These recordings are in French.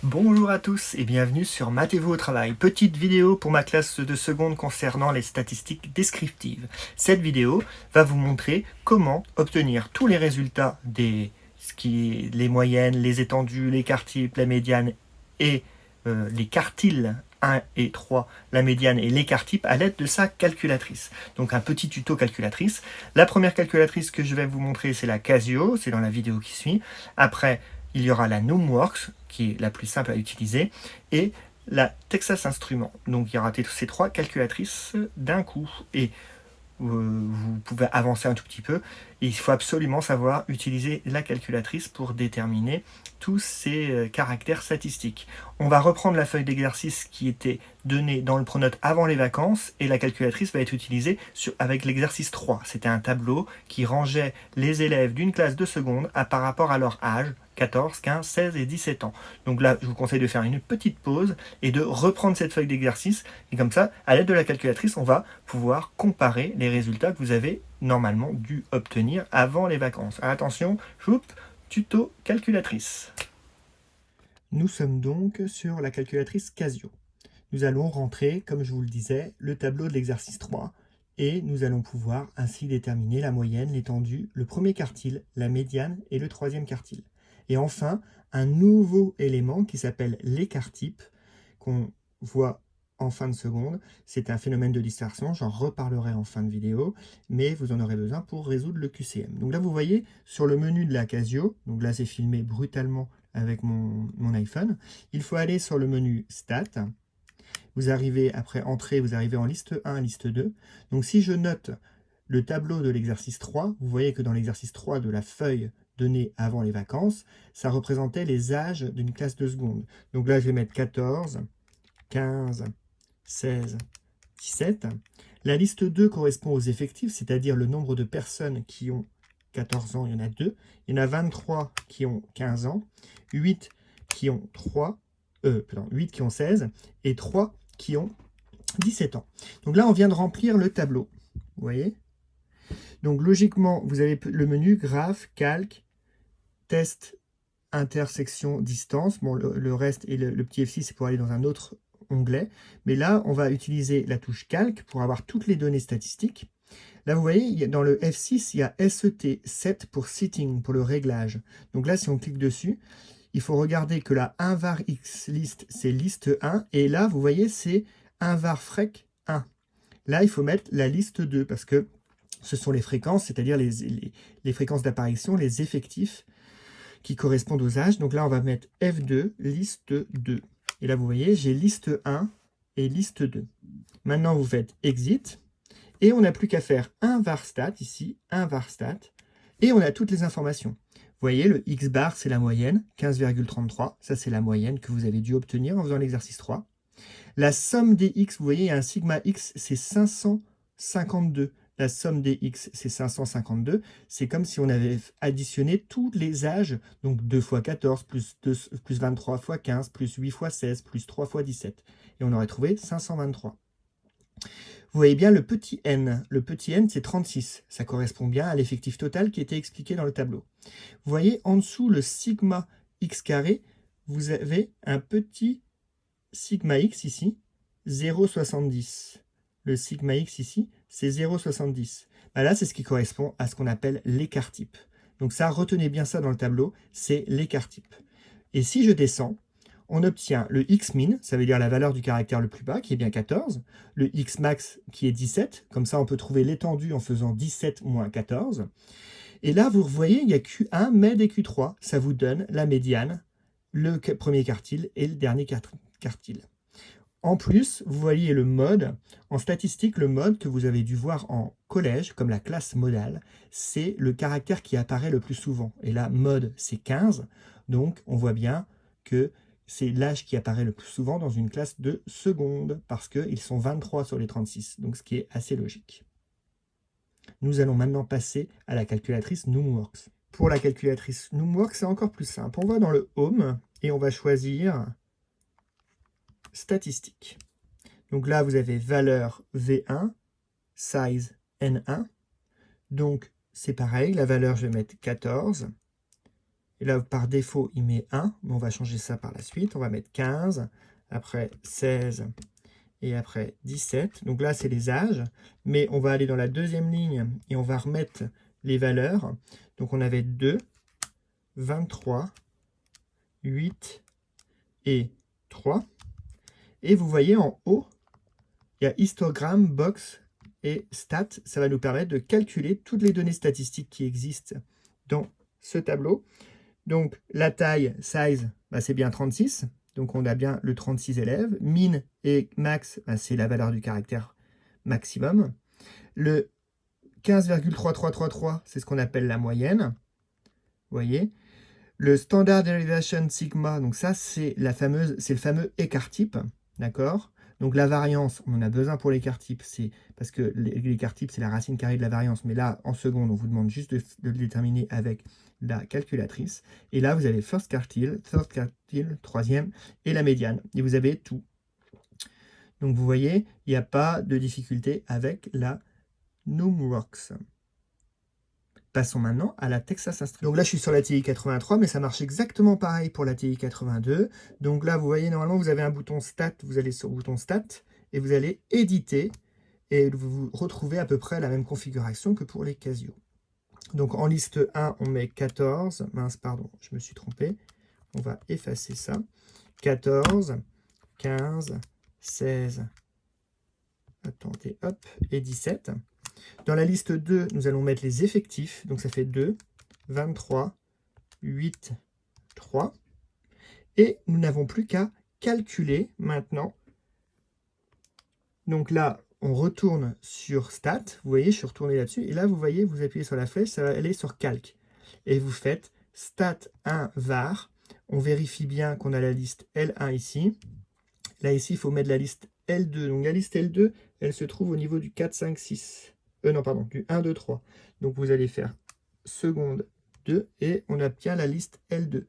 Bonjour à tous et bienvenue sur Maths-et-vous au travail. Petite vidéo pour ma classe de seconde concernant les statistiques descriptives. Cette vidéo va vous montrer comment obtenir tous les résultats les moyennes, les étendues, les quartiles, la médiane et les quartiles 1 et 3, la médiane et l'écart type à l'aide de sa calculatrice. Donc un petit tuto calculatrice. La première calculatrice que je vais vous montrer, c'est la Casio, c'est dans la vidéo qui suit. Après, il y aura la Numworks, qui est la plus simple à utiliser, et la Texas Instruments. Donc il y aura ces trois calculatrices d'un coup. Et vous pouvez avancer un tout petit peu. Et il faut absolument savoir utiliser la calculatrice pour déterminer tous ces caractères statistiques. On va reprendre la feuille d'exercice qui était donnée dans le pronote avant les vacances et la calculatrice va être utilisée avec l'exercice 3. C'était un tableau qui rangeait les élèves d'une classe de seconde par rapport à leur âge, 14, 15, 16 et 17 ans. Donc là, je vous conseille de faire une petite pause et de reprendre cette feuille d'exercice. Et comme ça, à l'aide de la calculatrice, on va pouvoir comparer les résultats que vous avez normalement dû obtenir avant les vacances. Attention, tuto calculatrice. Nous sommes donc sur la calculatrice Casio. Nous allons rentrer, comme je vous le disais, le tableau de l'exercice 3 et nous allons pouvoir ainsi déterminer la moyenne, l'étendue, le premier quartile, la médiane et le troisième quartile. Et enfin, un nouveau élément qui s'appelle l'écart type, qu'on voit en fin de seconde. C'est un phénomène de distorsion, j'en reparlerai en fin de vidéo, mais vous en aurez besoin pour résoudre le QCM. Donc là, vous voyez, sur le menu de la Casio, donc là, c'est filmé brutalement avec mon iPhone, il faut aller sur le menu Stats. Vous arrivez, après Entrée, vous arrivez en liste 1, liste 2. Donc si je note le tableau de l'exercice 3, vous voyez que dans l'exercice 3 de la feuille donnée avant les vacances, ça représentait les âges d'une classe de seconde. Donc là, je vais mettre 14, 15, 16, 17. La liste 2 correspond aux effectifs, c'est-à-dire le nombre de personnes qui ont 14 ans, il y en a 2. Il y en a 23 qui ont 15 ans, 8 qui ont 8 qui ont 16 et 3 qui ont 17 ans. Donc là, on vient de remplir le tableau. Vous voyez ? Donc logiquement, vous avez le menu graphe, calque, test, intersection, distance. Bon, le reste et le petit F6, c'est pour aller dans un autre onglet. Mais là, on va utiliser la touche calque pour avoir toutes les données statistiques. Là, vous voyez, dans le F6, il y a SET7 pour sitting, pour le réglage. Donc là, si on clique dessus, il faut regarder que la 1 var x list, c'est liste 1. Et là, vous voyez, c'est 1 var frec 1. Là, il faut mettre la liste 2 parce que ce sont les fréquences, c'est-à-dire les fréquences d'apparition, les effectifs qui correspondent aux âges. Donc là, on va mettre F2, liste 2. Et là, vous voyez, j'ai liste 1 et liste 2. Maintenant, vous faites Exit. Et on n'a plus qu'à faire un varstat, ici, un varstat. Et on a toutes les informations. Vous voyez, le X bar, c'est la moyenne, 15,33. Ça, c'est la moyenne que vous avez dû obtenir en faisant l'exercice 3. La somme des X, vous voyez, il y a un sigma X, c'est 552. La somme des X, c'est 552. C'est comme si on avait additionné tous les âges, donc 2 fois 14, plus 23 fois 15, plus 8 fois 16, plus 3 fois 17. Et on aurait trouvé 523. Vous voyez bien le petit n. Le petit n, c'est 36. Ça correspond bien à l'effectif total qui était expliqué dans le tableau. Vous voyez, en dessous, le sigma x carré, vous avez un petit sigma x ici, 0,70. Le sigma x ici, c'est 0,70. Ben là, c'est ce qui correspond à ce qu'on appelle l'écart type. Donc ça, retenez bien ça dans le tableau, c'est l'écart type. Et si je descends, on obtient le x-min, ça veut dire la valeur du caractère le plus bas, qui est bien 14, le x-max, qui est 17, comme ça on peut trouver l'étendue en faisant 17 moins 14. Et là, vous voyez, il y a Q1, med et Q3, ça vous donne la médiane, le premier quartile et le dernier quartile. En plus, vous voyez le mode. En statistique, le mode que vous avez dû voir en collège, comme la classe modale, c'est le caractère qui apparaît le plus souvent. Et là, mode, c'est 15. Donc, on voit bien que c'est l'âge qui apparaît le plus souvent dans une classe de seconde, parce qu'ils sont 23 sur les 36, donc ce qui est assez logique. Nous allons maintenant passer à la calculatrice Numworks. Pour la calculatrice Numworks, c'est encore plus simple. On va dans le Home et on va choisir Statistiques. Donc là, vous avez valeur V1, size N1. Donc, c'est pareil, la valeur, je vais mettre 14. Et là, par défaut, il met 1. Mais on va changer ça par la suite. On va mettre 15, après 16 et après 17. Donc là, c'est les âges. Mais on va aller dans la deuxième ligne et on va remettre les valeurs. Donc on avait 2, 23, 8 et 3. Et vous voyez en haut, il y a histogramme, box et stat. Ça va nous permettre de calculer toutes les données statistiques qui existent dans ce tableau. Donc la taille, size, c'est bien 36. Donc on a bien le 36 élèves. Min et max, c'est la valeur du caractère maximum. Le 15,3333, c'est ce qu'on appelle la moyenne. Vous voyez. Le standard derivation sigma, donc ça c'est le fameux écart type. D'accord? Donc la variance, on en a besoin pour l'écart type, c'est parce que l'écart type c'est la racine carrée de la variance, mais là en seconde on vous demande juste de le déterminer avec la calculatrice. Et là vous avez first quartile, third quartile, troisième, et la médiane. Et vous avez tout. Donc vous voyez, il n'y a pas de difficulté avec la Numworks. Passons maintenant à la Texas Instruments. Donc là, je suis sur la TI 83, mais ça marche exactement pareil pour la TI 82. Donc là, vous voyez, normalement, vous avez un bouton Stat. Vous allez sur le bouton Stat et vous allez éditer. Et vous retrouvez à peu près la même configuration que pour les Casio. Donc en liste 1, on met 14. Mince, pardon, je me suis trompé. On va effacer ça. 14, 15, 16, attendez, hop, et 17. Dans la liste 2, nous allons mettre les effectifs. Donc ça fait 2, 23, 8, 3. Et nous n'avons plus qu'à calculer maintenant. Donc là, on retourne sur Stat. Vous voyez, je suis retourné là-dessus. Et là, vous voyez, vous appuyez sur la flèche, ça va aller sur Calc. Et vous faites Stat 1 var. On vérifie bien qu'on a la liste L1 ici. Là, ici, il faut mettre la liste L2. Donc la liste L2, elle se trouve au niveau du 4, 5, 6. Non, pardon, du 1, 2, 3. Donc vous allez faire seconde 2 et on obtient la liste L2.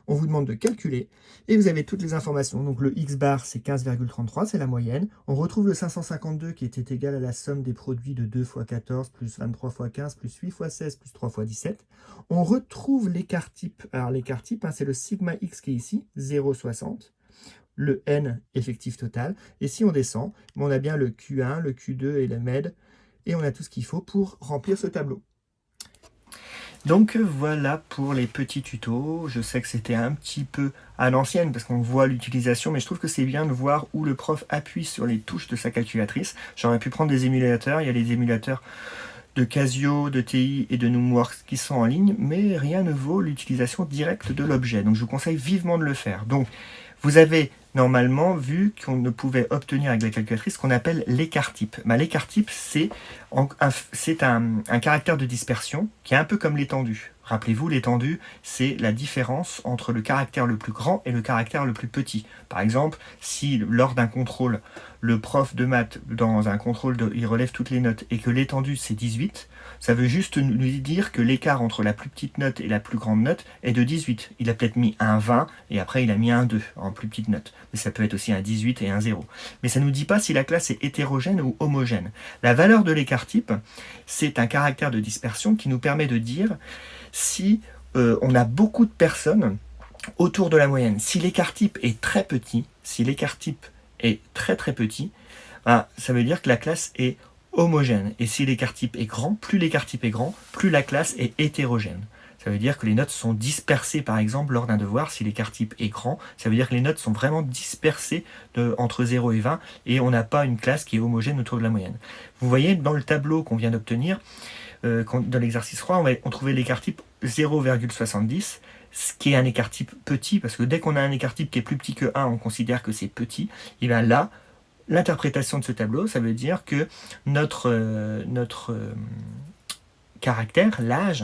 On vous demande de calculer et vous avez toutes les informations. Donc le X bar, c'est 15,33, c'est la moyenne. On retrouve le 552 qui était égal à la somme des produits de 2 x 14 plus 23 x 15 plus 8 x 16 plus 3 x 17. On retrouve l'écart type. Alors l'écart type, c'est le sigma X qui est ici, 0,60. Le N effectif total. Et si on descend, on a bien le Q1, le Q2 et le MED. Et on a tout ce qu'il faut pour remplir ce tableau. Donc voilà pour les petits tutos. Je sais que c'était un petit peu à l'ancienne parce qu'on voit l'utilisation, mais je trouve que c'est bien de voir où le prof appuie sur les touches de sa calculatrice. J'aurais pu prendre des émulateurs, il y a les émulateurs de Casio, de TI et de Numworks qui sont en ligne, mais rien ne vaut l'utilisation directe de l'objet. Donc je vous conseille vivement de le faire. Donc vous avez normalement vu qu'on ne pouvait obtenir avec la calculatrice ce qu'on appelle l'écart type. L'écart type, c'est un caractère de dispersion qui est un peu comme l'étendue. Rappelez-vous, l'étendue, c'est la différence entre le caractère le plus grand et le caractère le plus petit. Par exemple, si lors d'un contrôle, le prof de maths, dans un contrôle, il relève toutes les notes et que l'étendue, c'est 18, ça veut juste lui dire que l'écart entre la plus petite note et la plus grande note est de 18. Il a peut-être mis un 20 et après il a mis un 2 en plus petite note. Mais ça peut être aussi un 18 et un 0. Mais ça ne nous dit pas si la classe est hétérogène ou homogène. La valeur de l'écart type, c'est un caractère de dispersion qui nous permet de dire si on a beaucoup de personnes autour de la moyenne. Si l'écart type est très petit, très petit, ça veut dire que la classe est homogène. Et si l'écart type est grand, plus l'écart type est grand, plus la classe est hétérogène. Ça veut dire que les notes sont dispersées, par exemple, lors d'un devoir. Si l'écart type est grand, ça veut dire que les notes sont vraiment dispersées entre 0 et 20 et on n'a pas une classe qui est homogène autour de la moyenne. Vous voyez, dans le tableau qu'on vient d'obtenir, dans l'exercice 3, on trouvait l'écart type 0,70, ce qui est un écart type petit, parce que dès qu'on a un écart type qui est plus petit que 1, on considère que c'est petit. Et bien là, l'interprétation de ce tableau, ça veut dire que notre caractère, l'âge,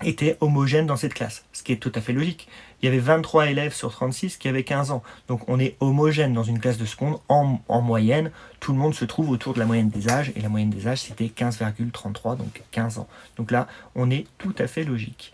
était homogène dans cette classe, ce qui est tout à fait logique. Il y avait 23 élèves sur 36 qui avaient 15 ans. Donc on est homogène dans une classe de seconde. En moyenne, tout le monde se trouve autour de la moyenne des âges. Et la moyenne des âges, c'était 15,33, donc 15 ans. Donc là, on est tout à fait logique.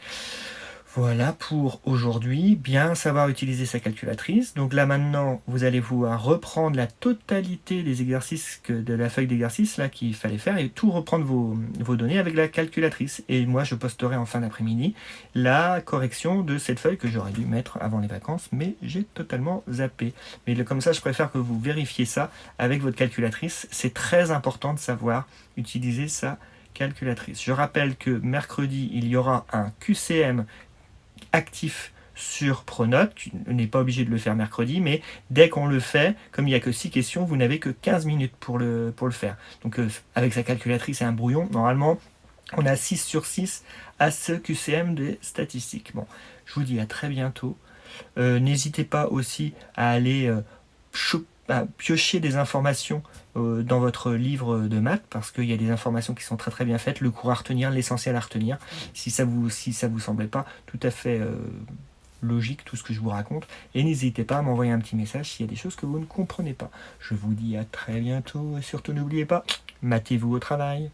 Voilà pour aujourd'hui, bien savoir utiliser sa calculatrice. Donc là maintenant, vous allez pouvoir reprendre la totalité des exercices de la feuille d'exercice là qu'il fallait faire et tout reprendre vos données avec la calculatrice. Et moi, je posterai en fin d'après-midi la correction de cette feuille que j'aurais dû mettre avant les vacances, mais j'ai totalement zappé. Mais comme ça, je préfère que vous vérifiez ça avec votre calculatrice. C'est très important de savoir utiliser sa calculatrice. Je rappelle que mercredi, il y aura un QCM actif sur Pronote. Tu n'es pas obligé de le faire mercredi, mais dès qu'on le fait, comme il n'y a que 6 questions, vous n'avez que 15 minutes pour le faire. Donc avec sa calculatrice et un brouillon, normalement, on a 6 sur 6 à ce QCM des statistiques. Bon, je vous dis à très bientôt. N'hésitez pas aussi à aller piocher des informations dans votre livre de maths, parce qu'il y a des informations qui sont très très bien faites, le cours à retenir, l'essentiel à retenir, si ça vous semblait pas tout à fait logique tout ce que je vous raconte, et n'hésitez pas à m'envoyer un petit message s'il y a des choses que vous ne comprenez pas. Je vous dis à très bientôt, et surtout n'oubliez pas, matez-vous au travail.